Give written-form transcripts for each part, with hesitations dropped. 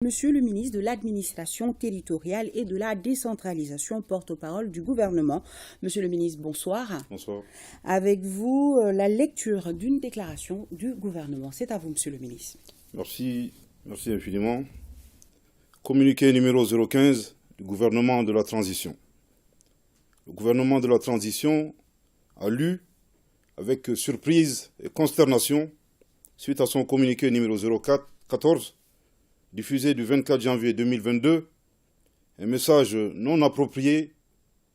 Monsieur le ministre de l'Administration territoriale et de la décentralisation, porte-parole du gouvernement. Monsieur le ministre, bonsoir. Bonsoir. Avec vous, la lecture d'une déclaration du gouvernement. C'est à vous, monsieur le ministre. Merci infiniment. Communiqué numéro 015 du gouvernement de la transition. Le gouvernement de la transition a lu avec surprise et consternation, suite à son communiqué numéro 014, diffusé du 24 janvier 2022, un message non approprié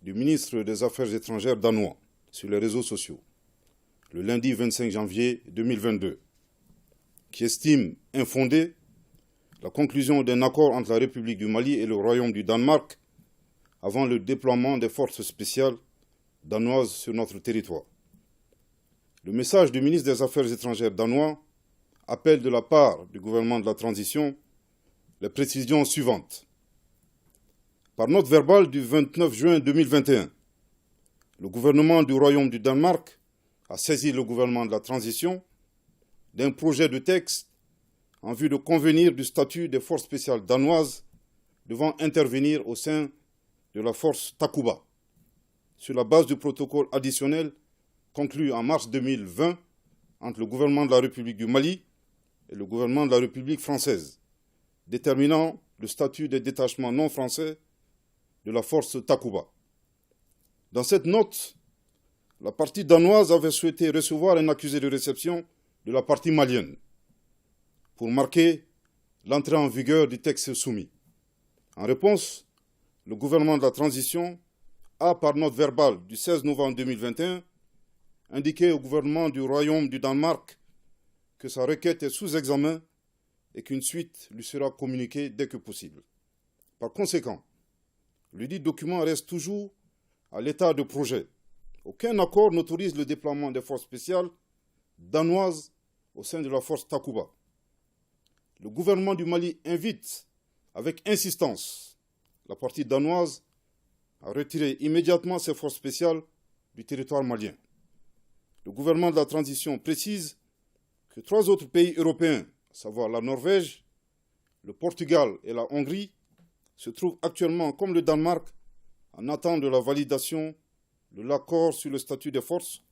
du ministre des Affaires étrangères danois sur les réseaux sociaux, le lundi 25 janvier 2022, qui estime infondée la conclusion d'un accord entre la République du Mali et le Royaume du Danemark avant le déploiement des forces spéciales danoises sur notre territoire. Le message du ministre des Affaires étrangères danois appelle de la part du gouvernement de la transition les précisions suivantes. Par note verbale du 29 juin 2021, le gouvernement du Royaume du Danemark a saisi le gouvernement de la transition d'un projet de texte en vue de convenir du statut des forces spéciales danoises devant intervenir au sein de la force Takuba, sur la base du protocole additionnel conclu en mars 2020 entre le gouvernement de la République du Mali et le gouvernement de la République française, déterminant le statut des détachements non français de la force Takuba. Dans cette note, la partie danoise avait souhaité recevoir un accusé de réception de la partie malienne pour marquer l'entrée en vigueur du texte soumis. En réponse, le gouvernement de la transition a, par note verbale du 16 novembre 2021, indiqué au gouvernement du Royaume du Danemark que sa requête est sous examen et qu'une suite lui sera communiquée dès que possible. Par conséquent, le dit document reste toujours à l'état de projet. Aucun accord n'autorise le déploiement des forces spéciales danoises au sein de la force Takuba. Le gouvernement du Mali invite avec insistance la partie danoise à retirer immédiatement ses forces spéciales du territoire malien. Le gouvernement de la transition précise que 3 autres pays européens, à savoir la Norvège, le Portugal et la Hongrie, se trouvent actuellement, comme le Danemark, en attente de la validation de l'accord sur le statut des forces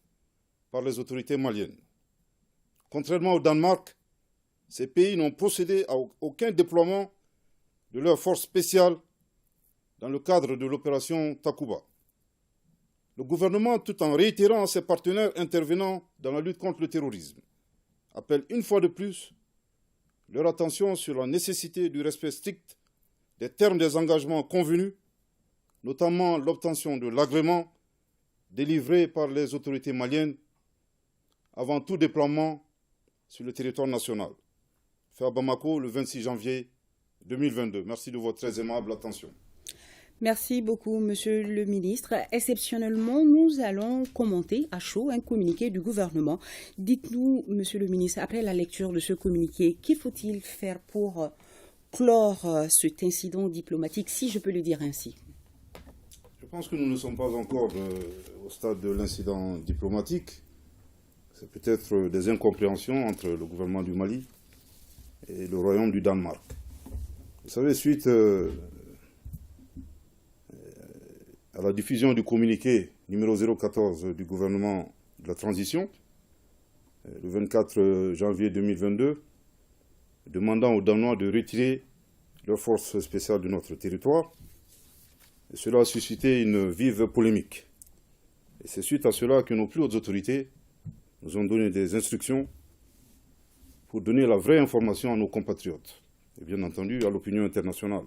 par les autorités maliennes. Contrairement au Danemark, ces pays n'ont procédé à aucun déploiement de leurs forces spéciales dans le cadre de l'opération Takuba. Le gouvernement, tout en réitérant à ses partenaires intervenant dans la lutte contre le terrorisme, appelle une fois de plus leur attention sur la nécessité du respect strict des termes des engagements convenus, notamment l'obtention de l'agrément délivré par les autorités maliennes avant tout déploiement sur le territoire national. Fait à Bamako le 26 janvier 2022. Merci de votre très aimable attention. Merci beaucoup, monsieur le ministre. Exceptionnellement, nous allons commenter à chaud un communiqué du gouvernement. Dites-nous, monsieur le ministre, après la lecture de ce communiqué, qu'il faut-il faire pour clore cet incident diplomatique, si je peux le dire ainsi? Je pense que nous ne sommes pas encore au stade de l'incident diplomatique. C'est peut-être des incompréhensions entre le gouvernement du Mali et le Royaume du Danemark. Vous savez, suite à la diffusion du communiqué numéro 014 du gouvernement de la transition, le 24 janvier 2022, demandant aux Danois de retirer leurs forces spéciales de notre territoire, et cela a suscité une vive polémique. Et c'est suite à cela que nos plus hautes autorités nous ont donné des instructions pour donner la vraie information à nos compatriotes, et bien entendu à l'opinion internationale.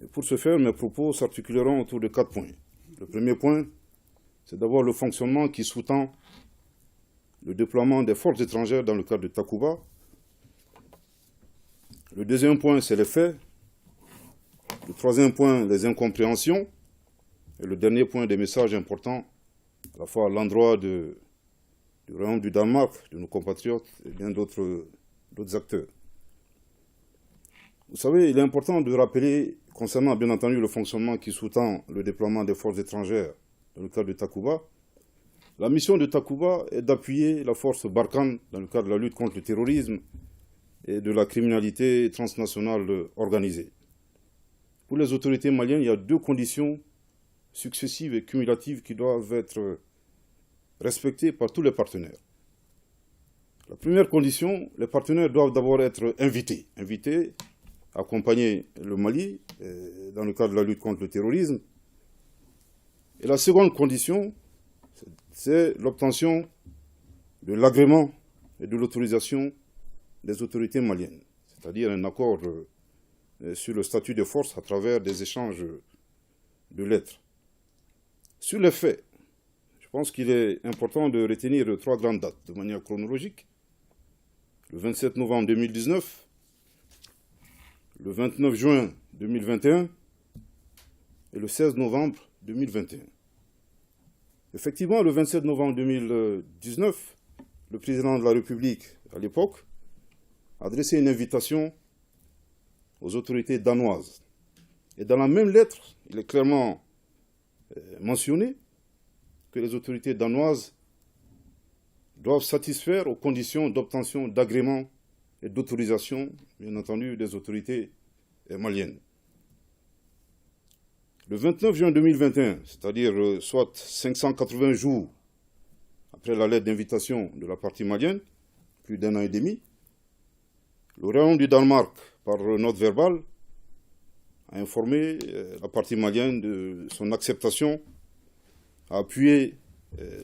Et pour ce faire, mes propos s'articuleront autour de 4 points. Le premier point, c'est d'abord le fonctionnement qui sous-tend le déploiement des forces étrangères dans le cadre de Takuba. Le deuxième point, c'est les faits. Le troisième point, les incompréhensions. Et le dernier point, des messages importants, à la fois à l'endroit du Royaume du Danemark, de nos compatriotes et bien d'autres acteurs. Vous savez, il est important de rappeler, concernant bien entendu le fonctionnement qui sous-tend le déploiement des forces étrangères dans le cadre de Takuba, la mission de Takuba est d'appuyer la force Barkhane dans le cadre de la lutte contre le terrorisme et de la criminalité transnationale organisée. Pour les autorités maliennes, il y a deux conditions successives et cumulatives qui doivent être respectées par tous les partenaires. La première condition, les partenaires doivent d'abord être invités à accompagner le Mali dans le cadre de la lutte contre le terrorisme. Et la seconde condition, c'est l'obtention de l'agrément et de l'autorisation des autorités maliennes, c'est-à-dire un accord sur le statut de force à travers des échanges de lettres. Sur les faits, je pense qu'il est important de retenir trois grandes dates de manière chronologique. Le 27 novembre 2019, le 29 juin 2021 et le 16 novembre 2021. Effectivement, le 27 novembre 2019, le président de la République, à l'époque, a adressé une invitation aux autorités danoises. Et dans la même lettre, il est clairement mentionné que les autorités danoises doivent satisfaire aux conditions d'obtention d'agrément et d'autorisation, bien entendu, des autorités maliennes. Le 29 juin 2021, c'est-à-dire soit 580 jours après la lettre d'invitation de la partie malienne, plus d'un an et demi, le Royaume du Danemark, par note verbale, a informé la partie malienne de son acceptation à appuyer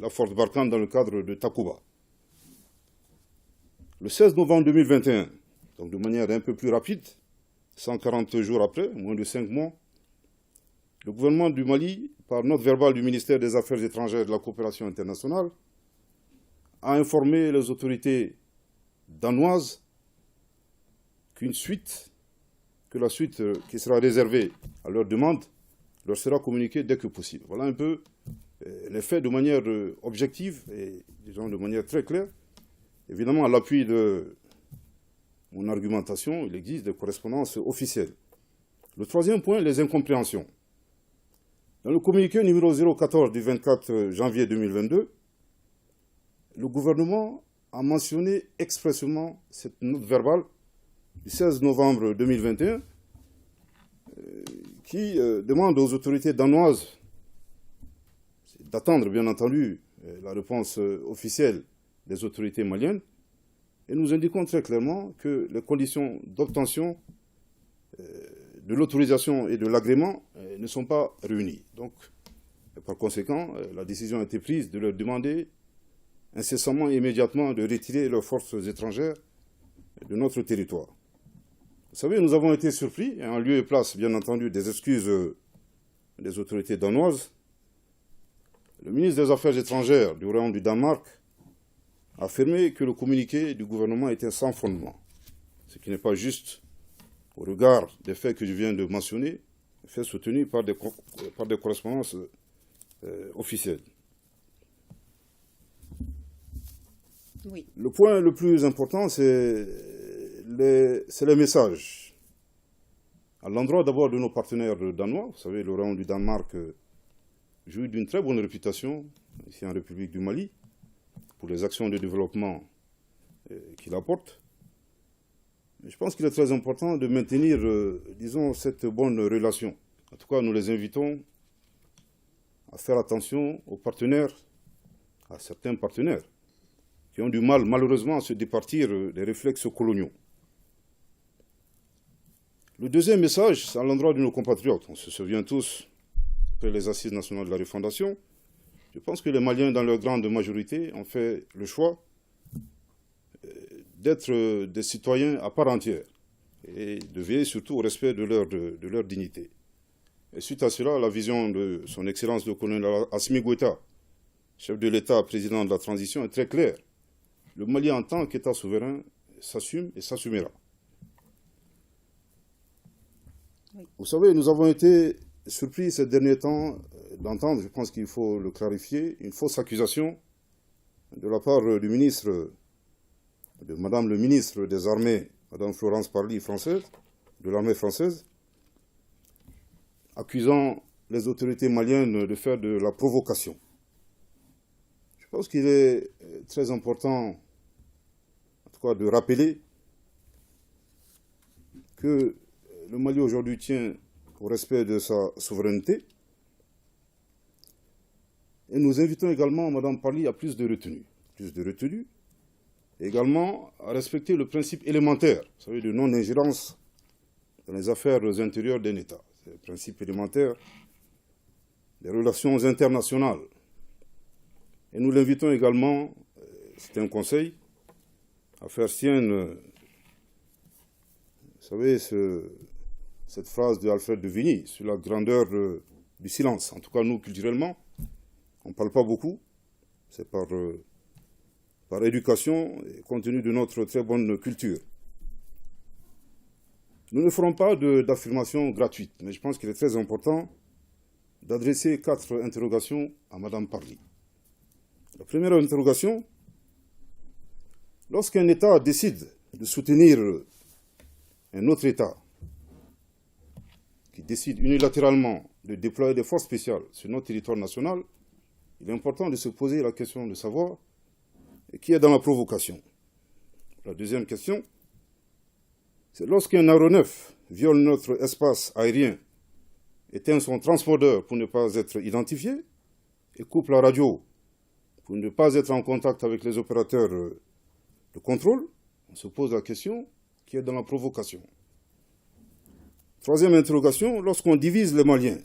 la force Barkhane dans le cadre de Takuba. Le 16 novembre 2021, donc de manière un peu plus rapide, 140 jours après, moins de 5 mois, le gouvernement du Mali, par note verbale du ministère des Affaires étrangères et de la coopération internationale, a informé les autorités danoises que la suite qui sera réservée à leur demande leur sera communiquée dès que possible. Voilà un peu les faits de manière objective et disons de manière très claire. Évidemment, à l'appui de mon argumentation, il existe des correspondances officielles. Le troisième point, les incompréhensions. Dans le communiqué numéro 014 du 24 janvier 2022, le gouvernement a mentionné expressément cette note verbale du 16 novembre 2021 qui demande aux autorités danoises d'attendre, bien entendu, la réponse officielle des autorités maliennes, et nous indiquons très clairement que les conditions d'obtention de l'autorisation et de l'agrément ne sont pas réunies. Donc, par conséquent, la décision a été prise de leur demander incessamment et immédiatement de retirer leurs forces étrangères de notre territoire. Vous savez, nous avons été surpris, en lieu et place, bien entendu, des excuses des autorités danoises. Le ministre des Affaires étrangères du Royaume du Danemark a affirmé que le communiqué du gouvernement était sans fondement, ce qui n'est pas juste au regard des faits que je viens de mentionner, faits soutenus par des correspondances officielles. Oui. Le point le plus important, c'est les messages. À l'endroit d'abord de nos partenaires danois, vous savez, le Royaume du Danemark jouit d'une très bonne réputation ici en République du Mali pour les actions de développement qu'il apporte. Je pense qu'il est très important de maintenir, disons, cette bonne relation. En tout cas, nous les invitons à faire attention aux partenaires, à certains partenaires, qui ont du mal, malheureusement, à se départir des réflexes coloniaux. Le deuxième message, c'est à l'endroit de nos compatriotes. On se souvient tous, après les assises nationales de la refondation, je pense que les Maliens, dans leur grande majorité, ont fait le choix d'être des citoyens à part entière et de veiller surtout au respect de leur dignité. Et suite à cela, la vision de son Excellence le colonel Assimi Goïta, chef de l'État, président de la transition, est très claire. Le Mali, en tant qu'État souverain, s'assume et s'assumera. Oui. Vous savez, nous avons été surpris ces derniers temps d'entendre, je pense qu'il faut le clarifier, une fausse accusation de la part du ministre, de Madame le ministre des Armées, Madame Florence Parly, française, de l'armée française, accusant les autorités maliennes de faire de la provocation. Je pense qu'il est très important, en tout cas, de rappeler que le Mali aujourd'hui tient au respect de sa souveraineté. Et nous invitons également Mme Parly à plus de retenue. Et également à respecter le principe élémentaire, vous savez, de non-ingérence dans les affaires intérieures d'un État. C'est le principe élémentaire des relations internationales. Et nous l'invitons également, c'est un conseil, à faire sienne, vous savez, cette phrase de Alfred de Vigny sur la grandeur du silence. En tout cas, nous, culturellement, on ne parle pas beaucoup. C'est par éducation et compte tenu de notre très bonne culture. Nous ne ferons pas d'affirmations gratuites, mais je pense qu'il est très important d'adresser 4 interrogations à Mme Parly. La première interrogation, lorsqu'un État décide de soutenir un autre État, qui décide unilatéralement de déployer des forces spéciales sur notre territoire national, il est important de se poser la question de savoir qui est dans la provocation. La deuxième question, c'est lorsqu'un aéronef viole notre espace aérien, éteint son transpondeur pour ne pas être identifié et coupe la radio pour ne pas être en contact avec les opérateurs de contrôle, on se pose la question qui est dans la provocation. Troisième interrogation, lorsqu'on divise les Maliens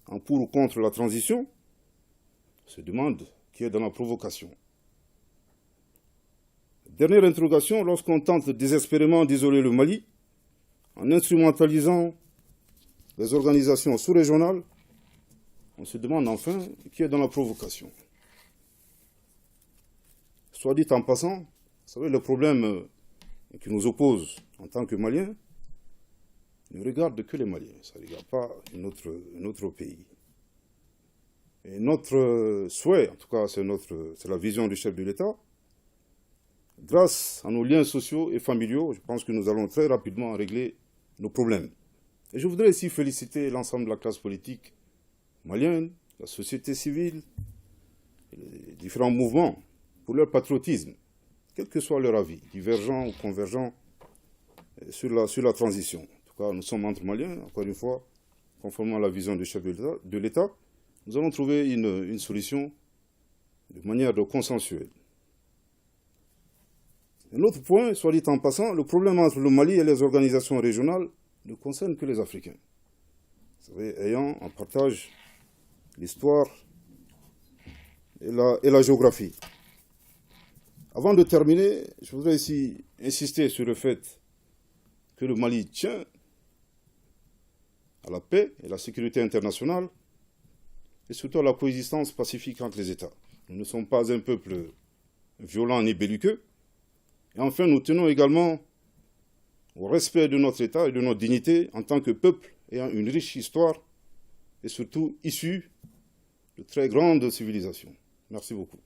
en pour ou contre la transition, on se demande qui est dans la provocation. Dernière interrogation, lorsqu'on tente désespérément d'isoler le Mali en instrumentalisant les organisations sous-régionales, on se demande enfin qui est dans la provocation. Soit dit en passant, vous savez, le problème qui nous oppose en tant que Maliens ne regarde que les Maliens, ça ne regarde pas un autre pays. Et notre souhait, en tout cas c'est la vision du chef de l'État, grâce à nos liens sociaux et familiaux, je pense que nous allons très rapidement régler nos problèmes. Et je voudrais ici féliciter l'ensemble de la classe politique malienne, la société civile, les différents mouvements pour leur patriotisme, quel que soit leur avis, divergent ou convergent sur la transition. En tout cas, nous sommes entre Maliens, encore une fois, conformément à la vision du chef de l'État, nous allons trouver une solution de manière consensuelle. Un autre point, soit dit en passant, le problème entre le Mali et les organisations régionales ne concerne que les Africains. Vous savez, ayant en partage l'histoire et la géographie. Avant de terminer, je voudrais ici insister sur le fait que le Mali tient à la paix et la sécurité internationale et surtout à la coexistence pacifique entre les États. Nous ne sommes pas un peuple violent ni belliqueux. Et enfin, nous tenons également au respect de notre État et de notre dignité en tant que peuple ayant une riche histoire et surtout issu de très grandes civilisations. Merci beaucoup.